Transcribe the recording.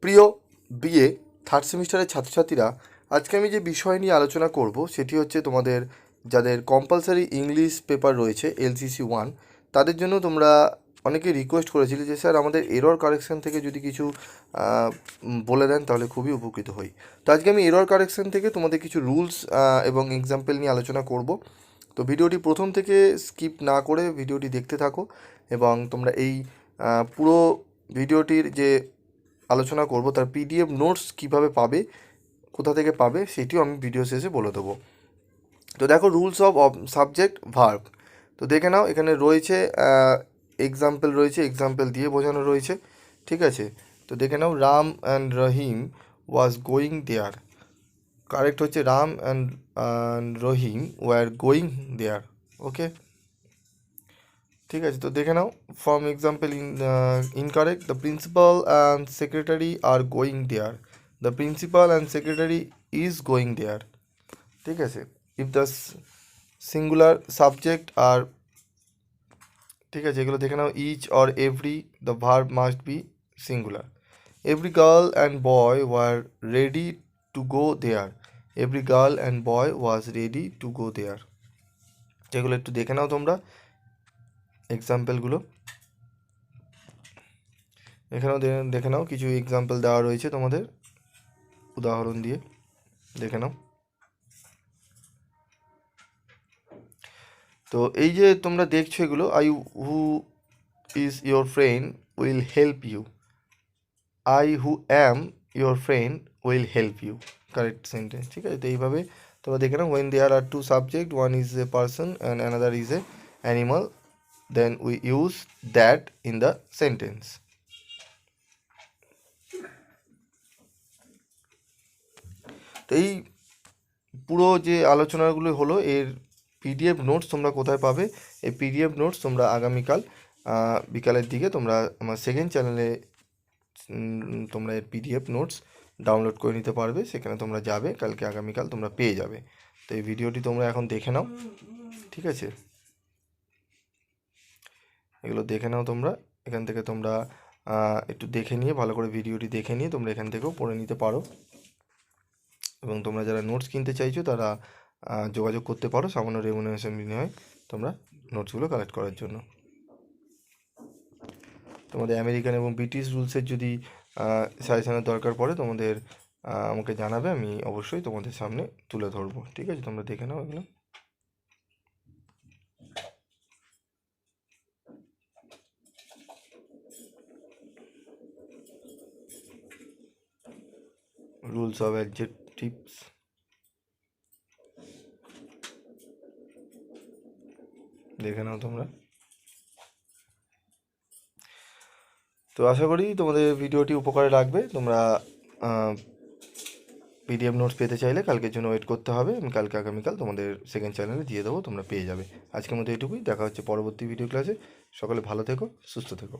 প্রিয় BA third সেমিস্টারের ছাত্রছাত্রীরা, আজকে আমি যে বিষয় নিয়ে আলোচনা করব সেটি হচ্ছে তোমাদের যাদের কম্পালসারি ইংলিশ পেপার রয়েছে এলসিসি 1, তাদের জন্য তোমরা অনেকে রিকোয়েস্ট করেছিলে যে স্যার আমাদের এরর কারেকশন থেকে যদি কিছু বলে দেন তাহলে খুবই উপকৃত হই। তো আজকে আমি এরর কারেকশন থেকে তোমাদের কিছু রুলস এবং এক্সাম্পল নিয়ে আলোচনা করব। তো ভিডিওটি প্রথম থেকে স্কিপ না করে ভিডিওটি দেখতে থাকো এবং তোমরা এই পুরো ভিডিওটির যে আলোচনা করব তার পিডিএফ নোটস কিভাবে পাবে, কোথা থেকে পাবে সেটিও আমি ভিডিও শেষে বলে দেবো। তো দেখো, রুলস অফ সাবজেক্ট ভার্ব। তো দেখে নাও, এখানে রয়েছে এক্সাম্পল রয়েছে, এক্সাম্পল দিয়ে বোঝানো রয়েছে, ঠিক আছে। তো দেখে নাও, Ram and Rahim was going there. Correct হচ্ছে Ram and Rahim were going there. Okay, ঠিক আছে। তো দেখে নাও, for example incorrect. The principal and secretary are going there. The principal and secretary is going there, ঠিক আছে। If the singular subject are, ঠিক আছে, এগুলো দেখে নাও, each or every, the verb must be singular. Every girl and boy were ready to go there. Every girl and boy was ready to go there. যেগুলো একটু দেখে নাও তোমরা এক্সাম্পলগুলো। এখানেও দেখে নাও, কিছু এক্সাম্পল দেওয়া রয়েছে তোমাদের উদাহরণ দিয়ে, দেখে নাও। তো এই যে তোমরা দেখছো এগুলো, I who is your friend will help you. I who am your friend will help you, correct sentence, ঠিক আছে। তো এইভাবে তোমরা দেখে নাও, when there are two subject, one is a person and another is an animal, then we use that in the sentence. তো এই পুরো যে আলোচনাগুলো হলো, এর পিডিএফ নোটস তোমরা কোথায় পাবে? এই পিডিএফ নোটস তোমরা আগামীকাল বিকালের দিকে তোমরা আমার সেকেন্ড চ্যানেলে তোমরা এর পিডিএফ নোটস ডাউনলোড করে নিতে পারবে। সেখানে তোমরা যাবে, কালকে আগামীকাল তোমরা পেয়ে যাবে। তো এই ভিডিওটি তোমরা এখন দেখে নাও, ঠিক আছে। এগুলো দেখে নাও তোমরা, এখান থেকে তোমরা একটু দেখে নিয়ে, ভালো করে ভিডিওটি দেখে নিয়ে তোমরা এখান থেকেও পড়ে নিতে পারো। এবং তোমরা যারা নোটস কিনতে চাইছো তারা যোগাযোগ করতে পারো সামান্য রেমুনারেশন বিনিময়ে তোমরা নোটসগুলো কালেক্ট করার জন্য। তোমাদের আমেরিকান এবং ব্রিটিশ রুলসের যদি সাজেশনের দরকার পড়ে তোমাদের আমাকে জানাবে, আমি অবশ্যই তোমাদের সামনে তুলে ধরবো, ঠিক আছে। তোমরা দেখে নাও এগুলো। রুলস অফ অ্যাডজেক্টিভস, দেখে নাও তোমরা। তো আশা করি তোমাদের ভিডিওটি উপকারে লাগবে। তোমরা পিডিএফ নোটস পেতে চাইলে কালকের জন্য ওয়েট করতে হবে। আমি কালকে আগামীকাল তোমাদের সেকেন্ড চ্যানেলে দিয়ে দেবো, তোমরা পেয়ে যাবে। আজকের মতো এটুকুই, দেখা হচ্ছে পরবর্তী ভিডিও ক্লাসে। সকলে ভালো থেকো, সুস্থ থেকো।